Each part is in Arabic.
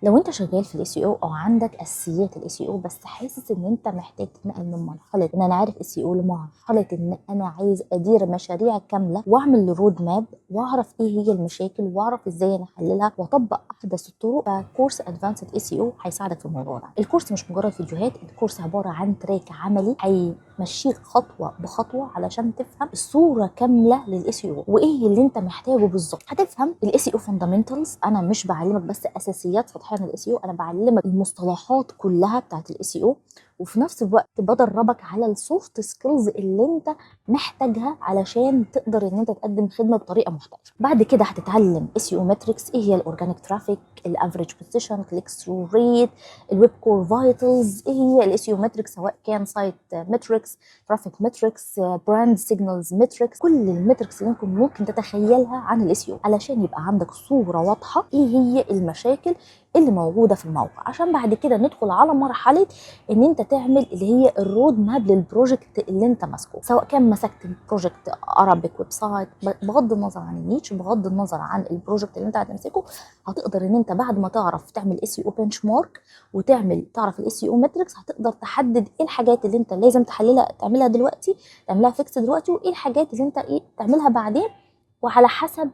لو انت شغال في الاس او عندك اساسيات الاس او بس حاسس ان انت محتاج تنقل من مرحله ان انا عارف اس او لمرحله ان انا عايز ادير مشاريع كامله واعمل رود ماب واعرف ايه هي المشاكل واعرف ازاي انا احللها واطبق احدث الطرق، فكورس ادفانسد اس او هيساعدك في الموضوع ده. الكورس مش مجرد فيديوهات، الكورس عباره عن تراك عملي هيمشيك خطوه بخطوه علشان تفهم الصوره كامله للاس او وايه اللي انت محتاجه بالظبط. هتفهم الاس او فاندامنتالز، انا مش بعلمك بس اساسيات سطحيه عن الاس او، انا بعلمك المصطلحات كلها بتاعت الاس او، وفي نفس الوقت بدربك على السوفت سكيلز اللي انت محتاجها علشان تقدر ان انت تقدم خدمه بطريقه محترفه. بعد كده هتتعلم اس او ماتريكس، ايه هي الاورجانيك ترافيك، الافريج بوزيشن، كليك ثرو ريت، الويب كور فايتلز، ايه هي الاس او ماتريكس سواء كان سايت ماتريكس، ترافيك ماتريكس، براند سيجنالز ماتريكس، كل الماتريكس اللي ممكن تتخيلها عن الاس او علشان يبقى عندك صوره واضحه ايه هي المشاكل اللي موجوده في الموقع، عشان بعد كده ندخل على مرحله ان انت تعمل اللي هي الرود ماب للبروجكت اللي انت ماسكه، سواء كان مسكت بروجكت ارابيك ويب سايت، بغض النظر عن النيتش، بغض النظر عن البروجكت اللي انت هتمسكه، هتقدر ان انت بعد ما تعرف تعمل اس او بنش مارك تعرف الاس او ماتريكس، هتقدر تحدد ايه الحاجات اللي انت لازم تعملها دلوقتي، تعملها فيكس دلوقتي، وايه الحاجات اللي انت تعملها بعدين، وعلى حسب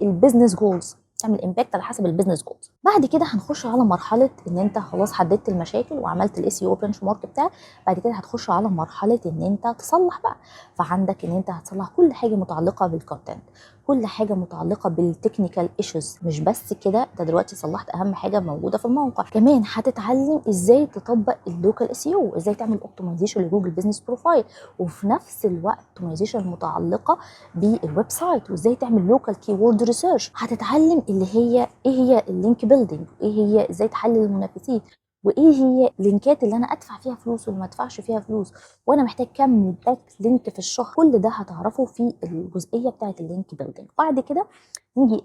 البيزنس جولز، تعمل امباكت على حسب البيزنس جولز. بعد كده هنخش على مرحله ان انت خلاص حددت المشاكل وعملت الاس او بنش مارك بتاعك، بعد كده هتخش على مرحله ان انت تصلح بقى، فعندك ان انت هتصلح كل حاجه متعلقه بالكونتنت، كل حاجه متعلقه بالتكنيكال ايشوز. مش بس كده، انت دلوقتي صلحت اهم حاجه موجوده في الموقع، كمان هتتعلم ازاي تطبق اللوكال اس او، ازاي تعمل اوبتمايزيشن لجوجل بزنس بروفايل، وفي نفس الوقت اوبتمايزيشن المتعلقه بالويب سايت، وازاي تعمل لوكال كي وورد ريسيرش. هتتعلم اللي هي ايه هي اللينك بيلدينج، وايه هي ازاي تحلل المنافسين، وايه هي اللينكات اللي انا ادفع فيها فلوس واللي ما ادفعش فيها فلوس، وانا محتاج كم باك لينك في الشهر. كل ده هتعرفه في الجزئيه بتاعه اللينك بيلدينج. بعد كده نيجي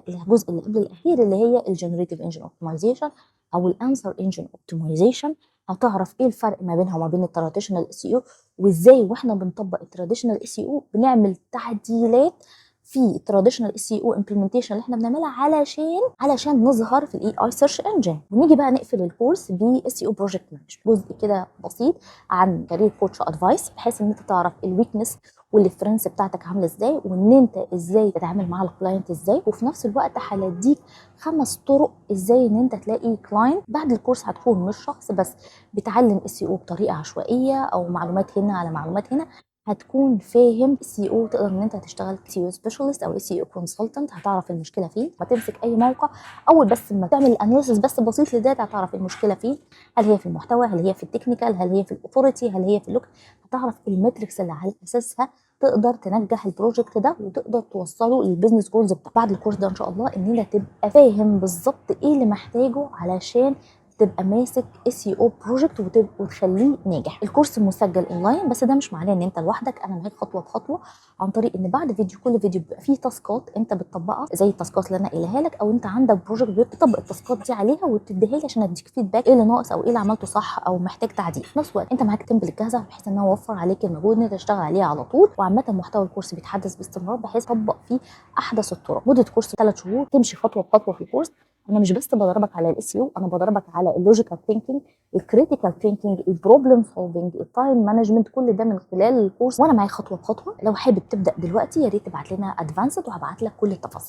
الجزء اللي قبل الاخير اللي هي الجنريتيف انجن اوبتمايزيشن او الانسر انجن اوبتمايزيشن. هتعرف ايه الفرق ما بينها وما بين التراديشنال اس او، وازاي واحنا بنطبق التراديشنال اس او بنعمل تعديلات في التراديشنال اس او امبلمنتيشن اللي احنا بنعملها علشان نظهر في الاي اي سيرش انجن. ونيجي بقى نقفل الكورس باس او بروجكت مانجمنت، جزء كده بسيط عن كارير كوتش ادفايس، بحيث ان انت تعرف الويكنس والفرنس بتاعتك عامله ازاي، وان انت ازاي تتعامل مع الكلاينت ازاي، وفي نفس الوقت هنديك 5 طرق ازاي ان انت تلاقي كلاينت. بعد الكورس هتكون مش شخص بس بتعلم اس او بطريقه عشوائيه او معلومات هنا على معلومات هنا، هتكون فاهم سي او، تقدر ان انت تشتغل سي او سبيشالست او سي او كونسلتنت. هتعرف المشكله فين، ما تمسك اي موقع اول بس ما تعمل اناليسيس بس بسيط للداتا هتعرف المشكله فين، هل هي في المحتوى، هل هي في التكنيكال، هل هي في الاوثوريتي، هل هي في اللوك. هتعرف المتركس اللي على اساسها تقدر تنجح البروجكت ده وتقدر توصله للبيزنس جولز بتاعك. بعد الكورس ده ان شاء الله ان انت تبقى فاهم بالظبط ايه اللي محتاجه علشان تبقى ماسك اس او بروجكت وتخليه ناجح. الكورس مسجل اونلاين، بس ده مش معناه ان انت لوحدك، انا معاك خطوه بخطوه، عن طريق ان بعد فيديو كل فيديو بيبقى فيه تاسكات انت بتطبقها، زي التاسكات اللي انا قايلها لك، او انت عندك بروجكت بتطبق التاسكات دي عليها وتديها لي عشان اديك فيدباك ايه اللي ناقص او ايه اللي عملته صح او محتاج تعديل. في نفس الوقت انت معاك تمبلت جاهزه بحيث ان هو يوفر عليك المجهود ان انت تشتغل عليها على طول. وعامه محتوى الكورس بيتحدث باستمرار بحيث تطبق فيه احدث الطرق. مده كورس 3 شهور، تمشي خطوه بخطوه في الكورس. انا مش بس بدربك على الاس يو، انا بدربك على اللوجيكال ثينكينج، الكريتيكال ثينكينج، البروبلم سولفنج، التايم مانجمنت، كل ده من خلال الكورس وانا معاك خطوه بخطوه. لو حابب تبدا دلوقتي يا ريت تبعت لنا ادفانسد وهبعت لك كل التفاصيل.